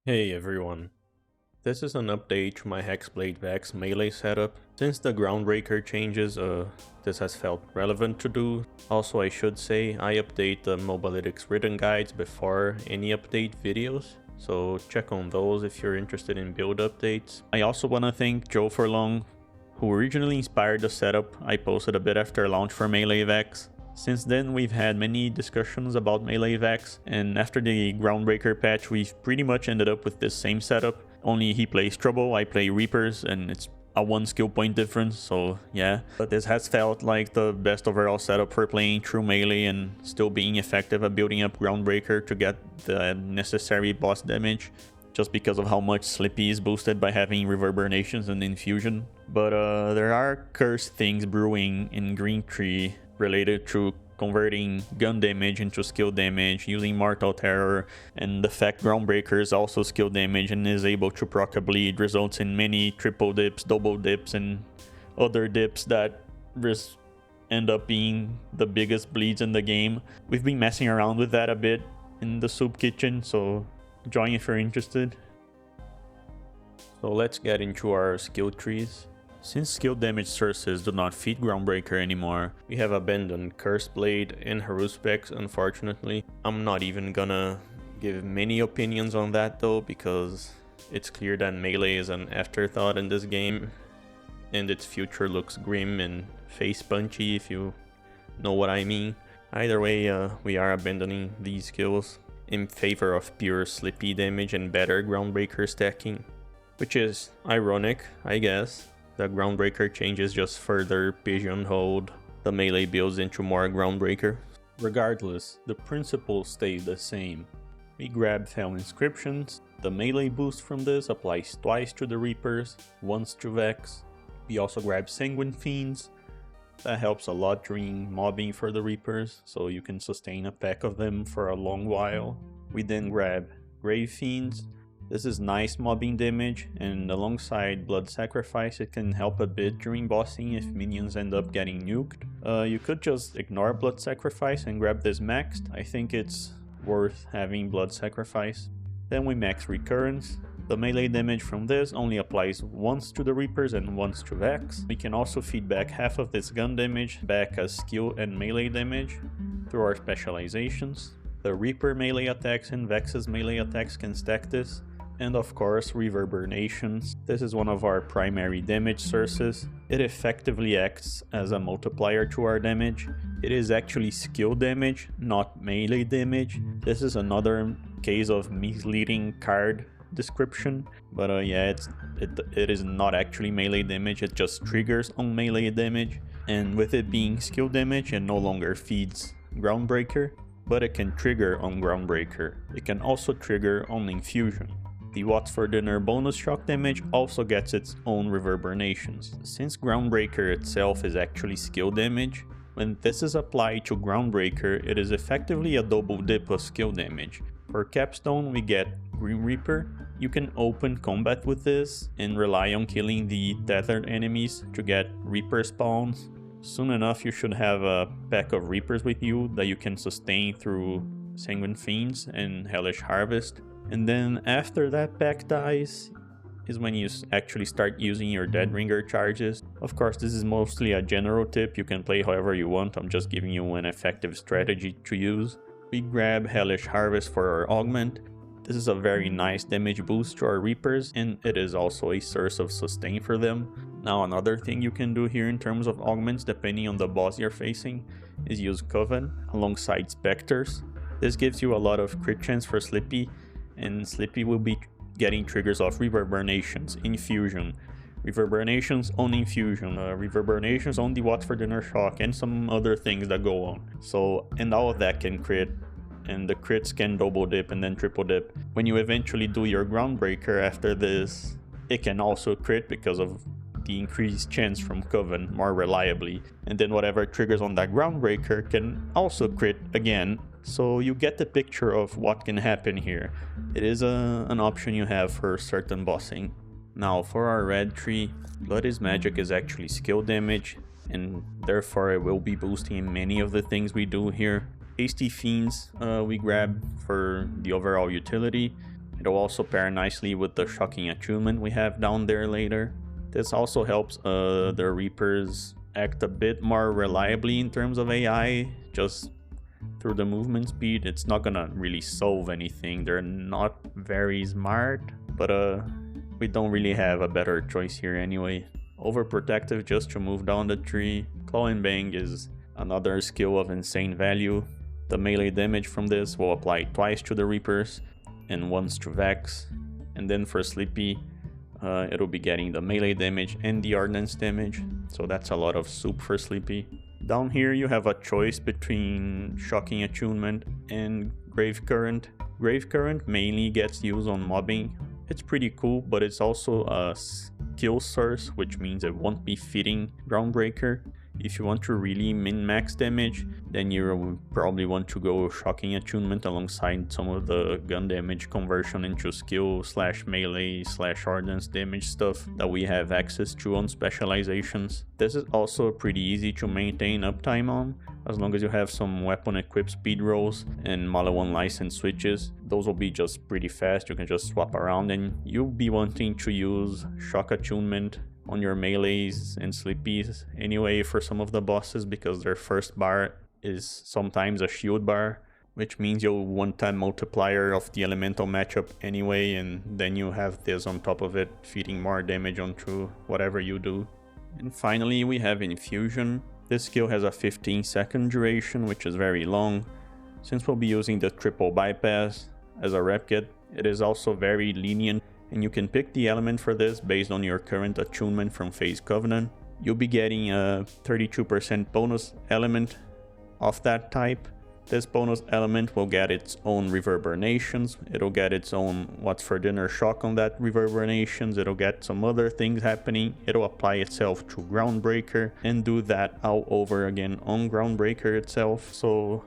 Hey everyone, this is an update to my Hexblade Vex melee setup. Since the Groundbreaker changes, this has felt relevant to do. Also, I should say I update the Mobalytics written guides before any update videos, so check on those if you're interested in build updates. I also want to thank Joe Forlong, who originally inspired the setup I posted a bit after launch for Melee Vex. Since then, we've had many discussions about Melee Vex, and after the Groundbreaker patch, we've pretty much ended up with this same setup. Only he plays Trouble, I play Reapers, and it's a 1 skill point difference, so yeah. But this has felt like the best overall setup for playing true melee and still being effective at building up Groundbreaker to get the necessary boss damage, just because of how much Slippy is boosted by having Reverberations and Infusion. But there are cursed things brewing in Green Tree related to converting gun damage into skill damage, using Mortal Terror, and the fact Groundbreaker is also skill damage and is able to proc a bleed results in many triple dips, double dips, and other dips that end up being the biggest bleeds in the game. We've been messing around with that a bit in the soup kitchen, so join if you're interested. So let's get into our skill trees. Since skill damage sources do not feed Groundbreaker anymore, we have abandoned Cursed Blade and Haruspex, unfortunately. I'm not even gonna give many opinions on that though, because it's clear that melee is an afterthought in this game, and its future looks grim and face punchy, if you know what I mean. Either way, we are abandoning these skills in favor of pure Slippy damage and better Groundbreaker stacking, which is ironic, I guess. The Groundbreaker changes just further pigeonholed the melee builds into more Groundbreaker. Regardless, the principle stays the same. We grab Fell Inscriptions. The melee boost from this applies twice to the Reapers, once to Vex. We also grab Sanguine Fiends. That helps a lot during mobbing for the Reapers, so you can sustain a pack of them for a long while. We then grab Grave Fiends. This is nice mobbing damage, and alongside Blood Sacrifice it can help a bit during bossing if minions end up getting nuked. You could just ignore Blood Sacrifice and grab this maxed. I think it's worth having Blood Sacrifice. Then we max Recurrence. The melee damage from this only applies once to the Reapers and once to Vex. We can also feed back half of this gun damage back as skill and melee damage through our specializations. The Reaper melee attacks and Vex's melee attacks can stack this. And of course, Reverberations. This is one of our primary damage sources. It effectively acts as a multiplier to our damage. It is actually skill damage, not melee damage. This is another case of misleading card description, but yeah, it is not actually melee damage, it just triggers on melee damage. And with it being skill damage, it no longer feeds Groundbreaker, but it can trigger on Groundbreaker. It can also trigger on Infusion. The What's for Dinner bonus shock damage also gets its own Reverberations. Since Groundbreaker itself is actually skill damage, when this is applied to Groundbreaker, it is effectively a double dip of skill damage. For Capstone, we get Grim Reaper. You can open combat with this and rely on killing the tethered enemies to get Reaper spawns. Soon enough, you should have a pack of Reapers with you that you can sustain through Sanguine Fiends and Hellish Harvest. And then after that pack dies is when you actually start using your Deadringer charges. Of course, this is mostly a general tip, you can play however you want, I'm just giving you an effective strategy to use. We grab Hellish Harvest for our augment. This is a very nice damage boost to our Reapers, and it is also a source of sustain for them. Now another thing you can do here in terms of augments, depending on the boss you're facing, is use Coven alongside Spectres. This gives you a lot of crit chance for Slippy, and Slippy will be getting triggers of Reverberations, Infusion, Reverberations on Infusion, Reverberations on the What's for Dinner shock, and some other things that go on. So, and all of that can crit, and the crits can double dip and then triple dip. When you eventually do your Groundbreaker after this, it can also crit because of the increased chance from Coven more reliably. And then whatever triggers on that Groundbreaker can also crit again. So you get the picture of what can happen here. It is an option you have for certain bossing. Now for our red tree, Blood is Magic is actually skill damage, and therefore it will be boosting many of the things we do here. Hasty Fiends we grab for the overall utility. It'll also pair nicely with the shocking attunement we have down there later. This also helps the Reapers act a bit more reliably in terms of AI, just through the movement speed. It's not gonna really solve anything. They're not very smart, but we don't really have a better choice here anyway. Overprotective just to move down the tree. Claw and Bang is another skill of insane value. The melee damage from this will apply twice to the Reapers and once to Vex. And then for Sleepy, it'll be getting the melee damage and the ordnance damage, so that's a lot of soup for Sleepy. Down here you have a choice between Shocking Attunement and Grave Current. Grave Current mainly gets used on mobbing. It's pretty cool, but it's also a skill source, which means it won't be fitting Groundbreaker. If you want to really min-max damage, then you probably want to go Shocking Attunement alongside some of the gun damage conversion into skill / melee / ordnance damage stuff that we have access to on specializations. This is also pretty easy to maintain uptime on, as long as you have some weapon equip speed rolls and MALIWAN license switches. Those will be just pretty fast, you can just swap around, and you'll be wanting to use Shock Attunement on your melees and sleepies anyway for some of the bosses, because their first bar is sometimes a shield bar, which means you'll want that multiplier of the elemental matchup anyway, and then you have this on top of it, feeding more damage onto whatever you do. And finally we have Infusion. This skill has a 15-second duration, which is very long. Since we'll be using the triple bypass as a rep kit, it is also very lenient, and you can pick the element for this based on your current attunement from Phase Covenant. You'll be getting a 32% bonus element of that type. This bonus element will get its own reverberations, it'll get its own what's for dinner shock on that reverberations, it'll get some other things happening, it'll apply itself to Groundbreaker and do that all over again on Groundbreaker itself. So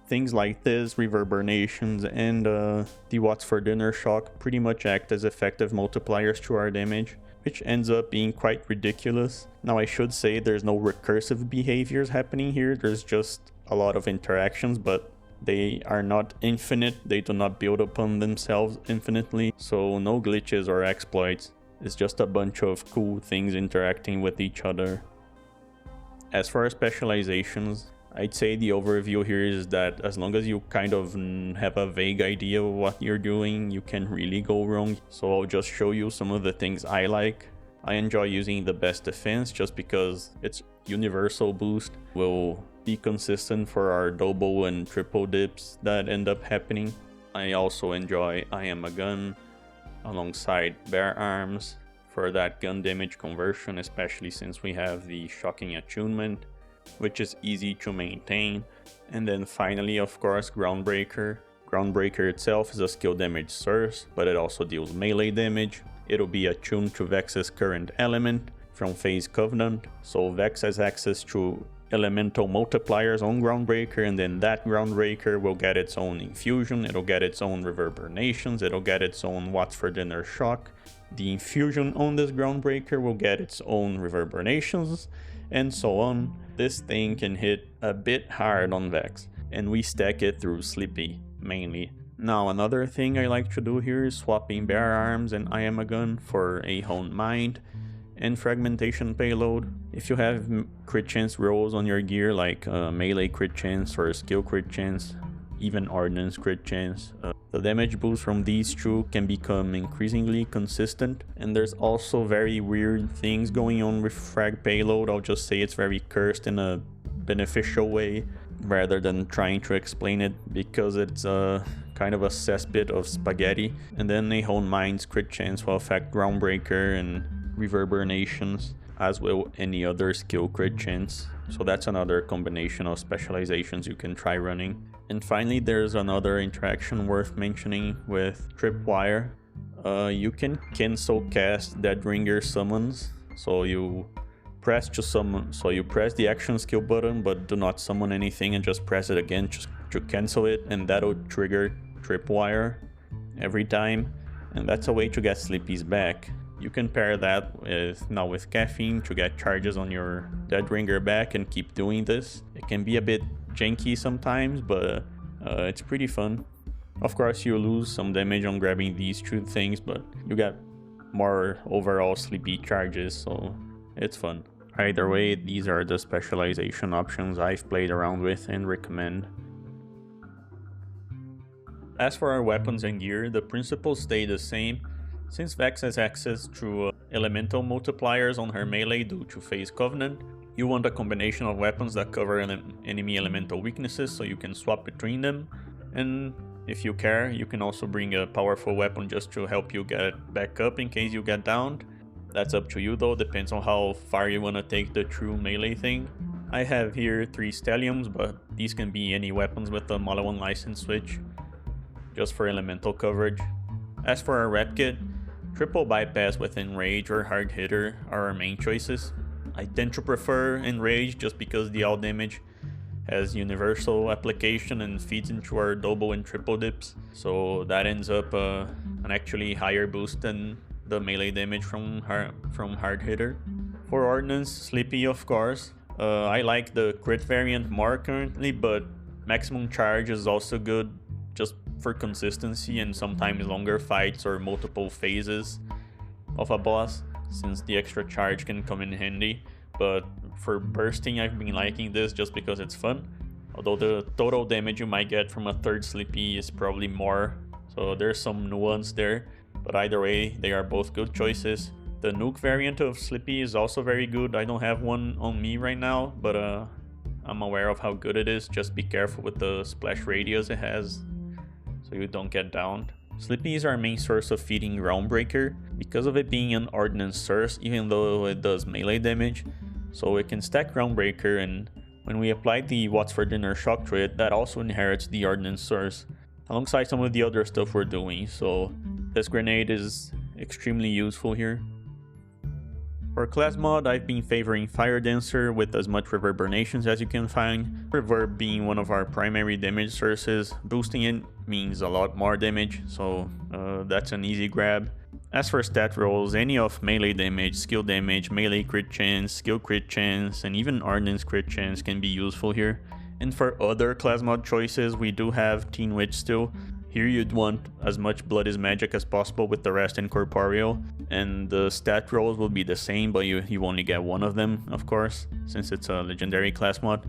things like this, reverberations, and the what's for dinner shock pretty much act as effective multipliers to our damage, which ends up being quite ridiculous. Now I should say there's no recursive behaviors happening here, there's just a lot of interactions, but they are not infinite, they do not build upon themselves infinitely, so no glitches or exploits. It's just a bunch of cool things interacting with each other. As for our specializations, I'd say the overview here is that as long as you kind of have a vague idea of what you're doing, you can really go wrong. So I'll just show you some of the things I like. I enjoy using the best defense just because its universal boost will be consistent for our double and triple dips that end up happening. I also enjoy I Am a Gun alongside Bear Arms for that gun damage conversion, especially since we have the Shocking Attunement, which is easy to maintain. And then finally, of course, Groundbreaker. Groundbreaker itself is a skill damage source, but it also deals melee damage. It'll be attuned to Vex's current element from Phase Covenant, so Vex has access to elemental multipliers on Groundbreaker, and then that Groundbreaker will get its own infusion, it'll get its own reverberations, it'll get its own what's for dinner shock. The infusion on this Groundbreaker will get its own reverberations, and so on. This thing can hit a bit hard on Vex, and we stack it through Sleepy mainly. Now another thing I like to do here is swapping Bear Arms and I Am a Gun for a Honed Mind and Fragmentation Payload. If you have crit chance rolls on your gear, like melee crit chance or skill crit chance, even ordnance crit chance, the damage boost from these two can become increasingly consistent. And there's also very weird things going on with Frag Payload. I'll just say it's very cursed in a beneficial way rather than trying to explain it, because it's kind of a cesspit of spaghetti. And then a Honed Mind's crit chance will affect Groundbreaker and reverberations, as will any other skill crit chance. So that's another combination of specializations you can try running. And finally, there's another interaction worth mentioning with Tripwire. You can cancel cast Deadringer summons. So you press to summon, so you press the action skill button but do not summon anything, and just press it again just to cancel it, and that'll trigger Tripwire every time. And that's a way to get Sleepy's back. You can pair that with caffeine to get charges on your Deadringer back and keep doing this. It can be a bit janky sometimes, but it's pretty fun. Of course, you lose some damage on grabbing these two things, but you get more overall sleepy charges, so it's fun. Either way, these are the specialization options I've played around with and recommend. As for our weapons and gear, the principles stay the same, since Vex has access to elemental multipliers on her melee due to Phase Covenant. You want a combination of weapons that cover enemy elemental weaknesses so you can swap between them, and if you care, you can also bring a powerful weapon just to help you get back up in case you get downed. That's up to you though, depends on how far you want to take the true melee thing. I have here 3 Stelliums, but these can be any weapons with the MALIWAN license switch, just for elemental coverage. As for our rep kit, triple bypass with enrage or hard hitter are our main choices. I tend to prefer enrage just because the all damage has universal application and feeds into our double and triple dips, so that ends up an actually higher boost than the melee damage from hard hitter. For ordnance, Sleepy of course. I like the crit variant more currently, but maximum charge is also good just for consistency and sometimes longer fights or multiple phases of a boss, since the extra charge can come in handy. But for bursting, I've been liking this just because it's fun, although the total damage you might get from a third Sleepy is probably more, so there's some nuance there, but either way they are both good choices. The nuke variant of Sleepy is also very good. I don't have one on me right now, but I'm aware of how good it is. Just be careful with the splash radius it has so you don't get downed. Sleepy is our main source of feeding Groundbreaker because of it being an ordnance source, even though it does melee damage, so it can stack Groundbreaker, and when we apply the What's for Dinner shock to it, that also inherits the ordnance source alongside some of the other stuff we're doing, so this grenade is extremely useful here. For class mod, I've been favoring Fire Dancer with as much reverberations as you can find. Reverb being one of our primary damage sources, boosting it means a lot more damage, so that's an easy grab. As for stat rolls, any of melee damage, skill damage, melee crit chance, skill crit chance, and even ordnance crit chance can be useful here. And for other class mod choices, we do have Teen Witch still. Here you'd want as much Blood is Magic as possible with the rest incorporeal, and the stat rolls will be the same, but you only get one of them, of course, since it's a legendary class mod.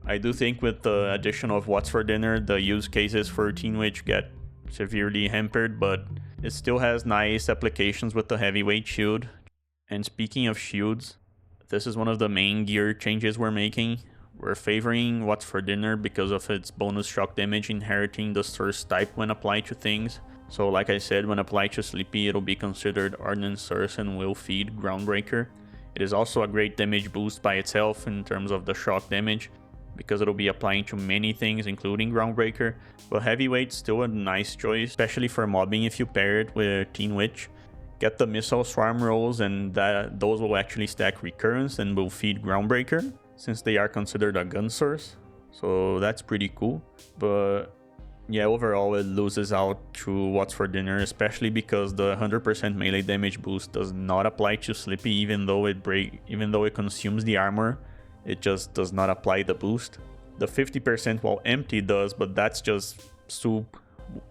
I do think with the addition of What's for Dinner, the use cases for Teen Witch get severely hampered, but it still has nice applications with the heavyweight shield. And speaking of shields, this is one of the main gear changes we're making. We're favoring What's for Dinner because of its bonus shock damage inheriting the source type when applied to things. So like I said, when applied to Sleepy, it'll be considered Ordnance Source and will feed Groundbreaker. It is also a great damage boost by itself in terms of the shock damage, because it'll be applying to many things including Groundbreaker, but Heavyweight's still a nice choice, especially for mobbing if you pair it with Teen Witch. Get the Missile Swarm rolls, and those will actually stack Recurrence and will feed Groundbreaker, since they are considered a gun source, so that's pretty cool. But yeah, overall it loses out to What's for Dinner, especially because the 100% melee damage boost does not apply to Sleepy, even though it consumes the armor. It just does not apply the boost. The 50% while empty does, but that's just soup,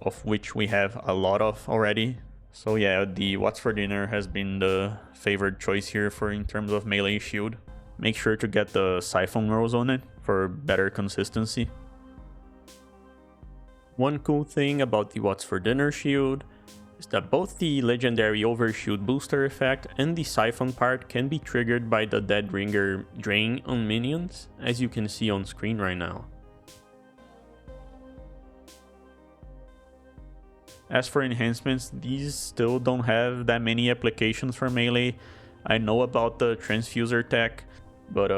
of which we have a lot of already. So yeah, the What's for Dinner has been the favored choice here for in terms of melee shield. Make sure to get the Siphon rolls on it for better consistency. One cool thing about the What's for Dinner shield is that both the legendary overshoot booster effect and the Siphon part can be triggered by the Dead Ringer drain on minions, as you can see on screen right now. As for enhancements, these still don't have that many applications for melee. I know about the Transfuser tech, but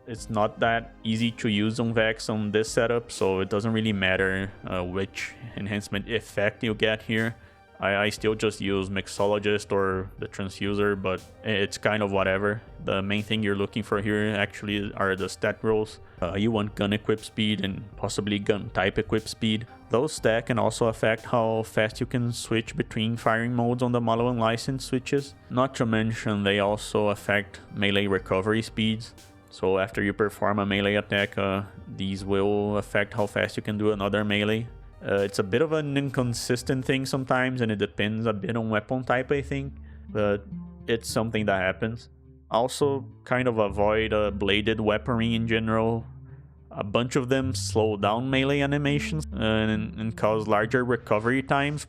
it's not that easy to use on Vex on this setup, so it doesn't really matter which enhancement effect you get here. I still just use Mixologist or the Transfuser, but it's kind of whatever. The main thing you're looking for here actually are the stat rolls. You want gun equip speed and possibly gun type equip speed. Those stat can also affect how fast you can switch between firing modes on the MALIWAN license switches. Not to mention they also affect melee recovery speeds. So after you perform a melee attack, these will affect how fast you can do another melee. It's a bit of an inconsistent thing sometimes, and it depends a bit on weapon type, I think, but it's something that happens. Also, kind of avoid bladed weaponry in general. A bunch of them slow down melee animations and cause larger recovery times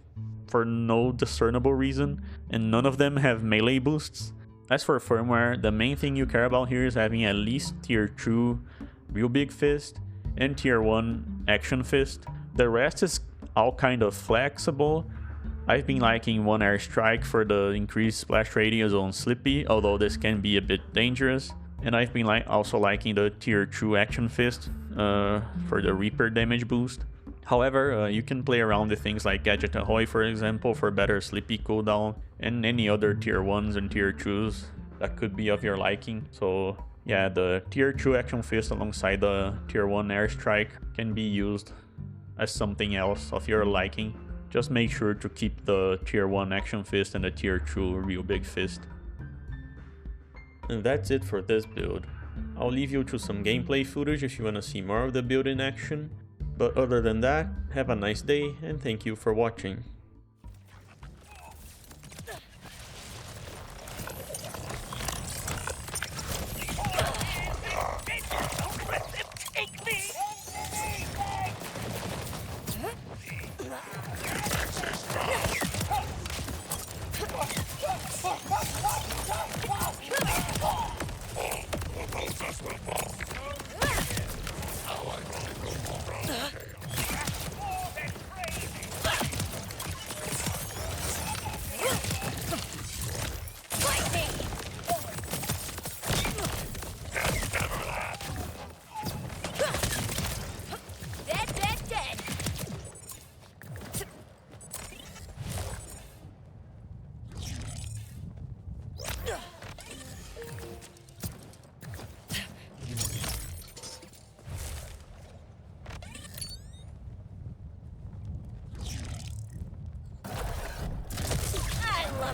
for no discernible reason, and none of them have melee boosts. As for firmware, the main thing you care about here is having at least tier 2 real big fist and tier 1 action fist. The rest is all kind of flexible. I've been liking 1 airstrike for the increased splash radius on Slippy, although this can be a bit dangerous. And I've been also liking the tier 2 action fist for the Reaper damage boost. However, you can play around with things like Gadget Ahoy, for example, for better Slippy cooldown, and any other tier 1s and tier 2s that could be of your liking. So yeah, the tier 2 action fist alongside the tier 1 airstrike can be used as something else of your liking. Just make sure to keep the tier 1 action fist and the tier 2 real big fist. And that's it for this build. I'll leave you to some gameplay footage if you wanna see more of the build in action. But other than that, have a nice day and thank you for watching.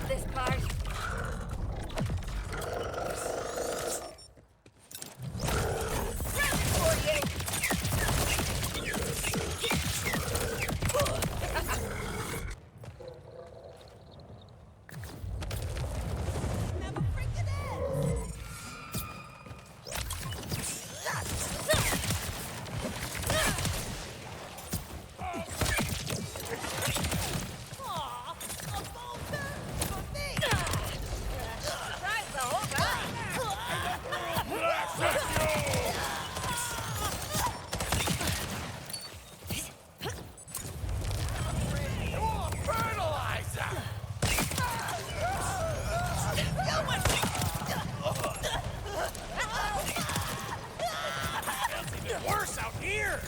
This part. Worse out here!